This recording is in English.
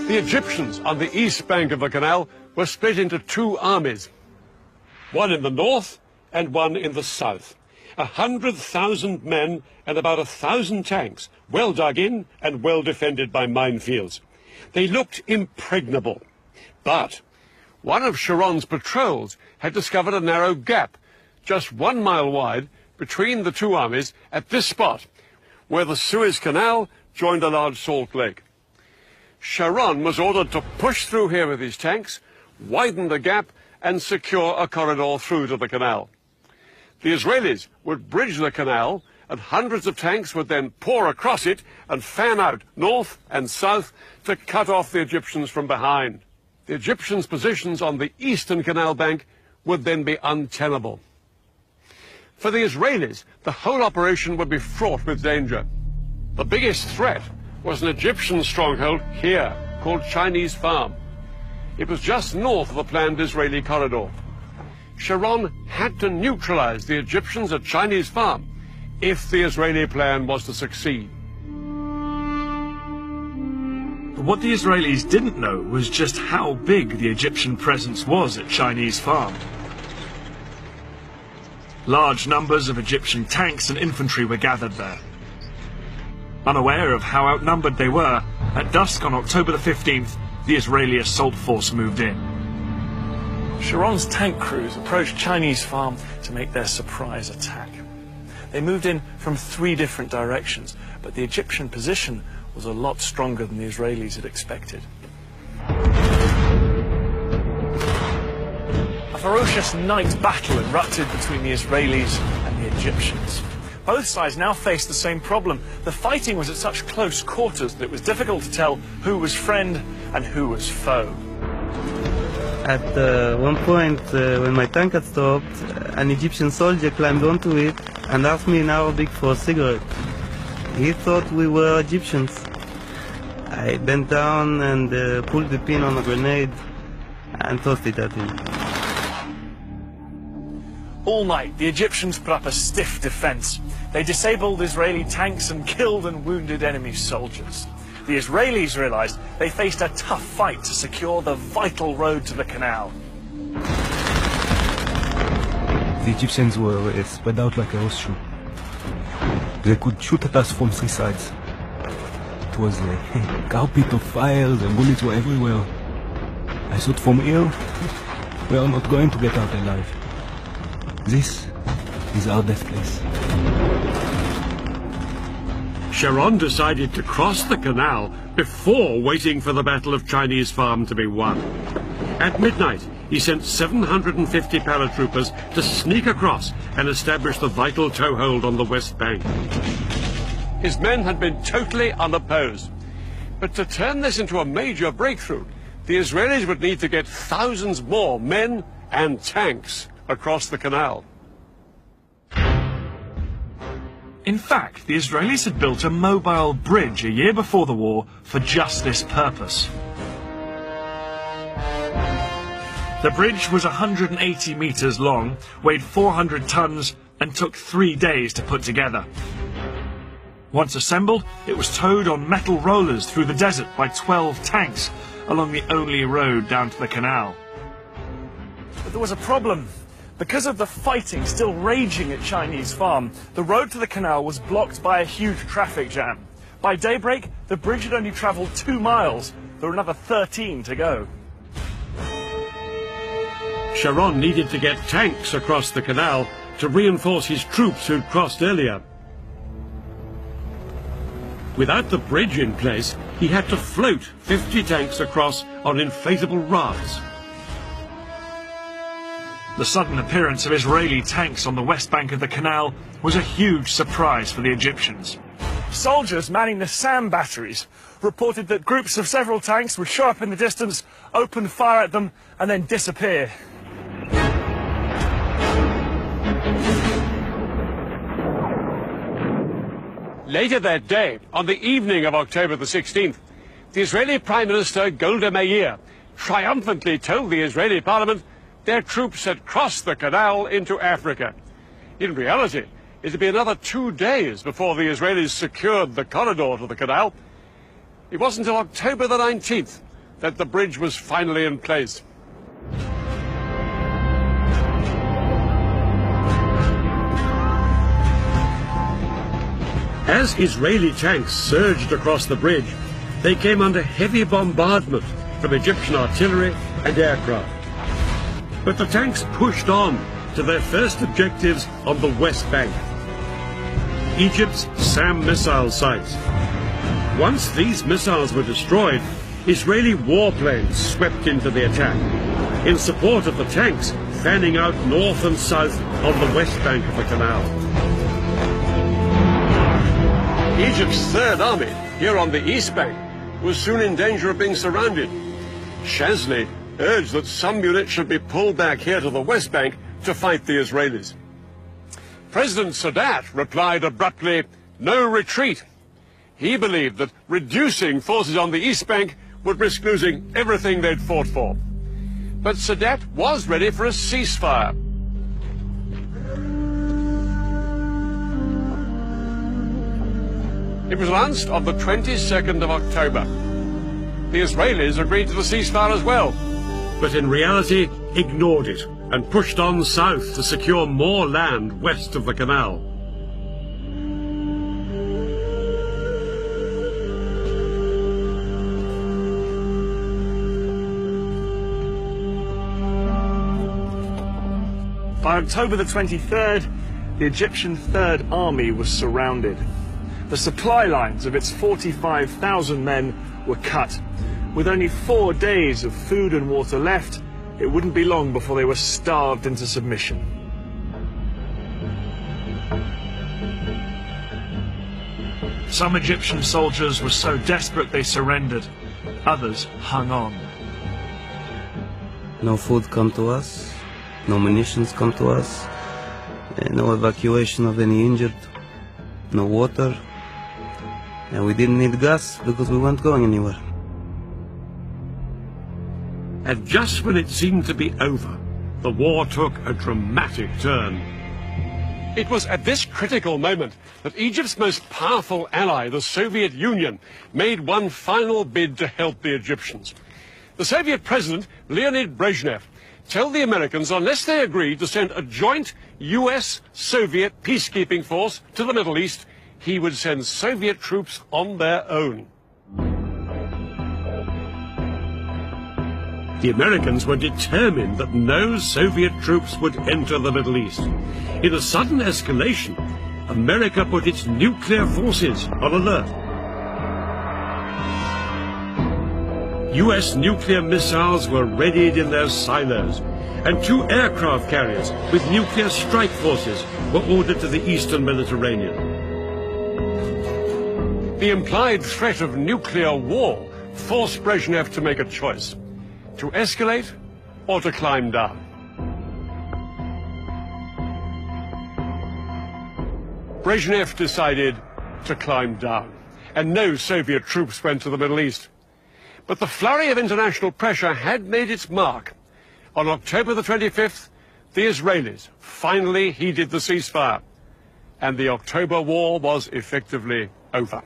The Egyptians on the east bank of the canal were split into two armies, one in the north and one in the south. 100,000 men and about 1,000 tanks, well dug in and well defended by minefields. They looked impregnable. But one of Sharon's patrols had discovered a narrow gap, just 1 mile wide, between the two armies at this spot, where the Suez Canal joined a large salt lake. Sharon was ordered to push through here with his tanks, widen the gap, and secure a corridor through to the canal. The Israelis would bridge the canal, and hundreds of tanks would then pour across it and fan out north and south to cut off the Egyptians from behind. The Egyptians' positions on the eastern canal bank would then be untenable. For the Israelis, the whole operation would be fraught with danger. The biggest threat was an Egyptian stronghold here, called Chinese Farm. It was just north of the planned Israeli corridor. Sharon had to neutralize the Egyptians at Chinese Farm if the Israeli plan was to succeed. But what the Israelis didn't know was just how big the Egyptian presence was at Chinese Farm. Large numbers of Egyptian tanks and infantry were gathered there. Unaware of how outnumbered they were, at dusk on October the 15th, the Israeli assault force moved in. Sharon's tank crews approached Chinese Farm to make their surprise attack. They moved in from 3 different directions, but the Egyptian position was a lot stronger than the Israelis had expected. A ferocious night battle erupted between the Israelis and the Egyptians. Both sides now faced the same problem. The fighting was at such close quarters that it was difficult to tell who was friend and who was foe. At one point, when my tank had stopped, an Egyptian soldier climbed onto it and asked me in Arabic for a cigarette. He thought we were Egyptians. I bent down and pulled the pin on a grenade and tossed it at him. All night, the Egyptians put up a stiff defense. They disabled Israeli tanks and killed and wounded enemy soldiers. The Israelis realized they faced a tough fight to secure the vital road to the canal. The Egyptians were spread out like a horseshoe. They could shoot at us from 3 sides. It was a carpet of fires and bullets were everywhere. I thought from here, we are not going to get out alive. This is our death place. Sharon decided to cross the canal before waiting for the Battle of Chinese Farm to be won. At midnight, he sent 750 paratroopers to sneak across and establish the vital toehold on the west bank. His men had been totally unopposed. But to turn this into a major breakthrough, the Israelis would need to get thousands more men and tanks across the canal. In fact, the Israelis had built a mobile bridge a year before the war for just this purpose. The bridge was 180 meters long, weighed 400 tons, and took 3 days to put together. Once assembled, it was towed on metal rollers through the desert by 12 tanks along the only road down to the canal. But there was a problem. Because of the fighting still raging at Chinese Farm, the road to the canal was blocked by a huge traffic jam. By daybreak, the bridge had only traveled 2 miles. There were another 13 to go. Sharon needed to get tanks across the canal to reinforce his troops who'd crossed earlier. Without the bridge in place, he had to float 50 tanks across on inflatable rafts. The sudden appearance of Israeli tanks on the west bank of the canal was a huge surprise for the Egyptians. Soldiers manning the SAM batteries reported that groups of several tanks would show up in the distance, open fire at them, and then disappear. Later that day, on the evening of October the 16th, the Israeli Prime Minister Golda Meir triumphantly told the Israeli parliament their troops had crossed the canal into Africa. In reality, it would be another 2 days before the Israelis secured the corridor to the canal. It wasn't until October the 19th that the bridge was finally in place. As Israeli tanks surged across the bridge, they came under heavy bombardment from Egyptian artillery and aircraft. But the tanks pushed on to their first objectives on the West Bank, Egypt's SAM missile sites. Once these missiles were destroyed, Israeli warplanes swept into the attack, in support of the tanks fanning out north and south on the west bank of the canal. Egypt's Third Army, here on the east bank, was soon in danger of being surrounded. Shazli urged that some units should be pulled back here to the west bank to fight the Israelis. President Sadat replied abruptly, "No retreat." He believed that reducing forces on the east bank would risk losing everything they'd fought for. But Sadat was ready for a ceasefire. It was announced on the 22nd of October. The Israelis agreed to the ceasefire as well, but in reality ignored it and pushed on south to secure more land west of the canal. By October the 23rd, the Egyptian Third Army was surrounded. The supply lines of its 45,000 men were cut. With only 4 days of food and water left, it wouldn't be long before they were starved into submission. Some Egyptian soldiers were so desperate they surrendered. Others hung on. No food come to us, no munitions come to us, no evacuation of any injured, no water, and we didn't need gas because we weren't going anywhere. And just when it seemed to be over, the war took a dramatic turn. It was at this critical moment that Egypt's most powerful ally, the Soviet Union, made one final bid to help the Egyptians. The Soviet president, Leonid Brezhnev, told the Americans unless they agreed to send a joint US-Soviet peacekeeping force to the Middle East, he would send Soviet troops on their own. The Americans were determined that no Soviet troops would enter the Middle East. In a sudden escalation, America put its nuclear forces on alert. US nuclear missiles were readied in their silos, and 2 aircraft carriers with nuclear strike forces were ordered to the eastern Mediterranean. The implied threat of nuclear war forced Brezhnev to make a choice: to escalate or to climb down. Brezhnev decided to climb down, and no Soviet troops went to the Middle East. But the flurry of international pressure had made its mark. On October the 25th, the Israelis finally heeded the ceasefire, and the October War was effectively over.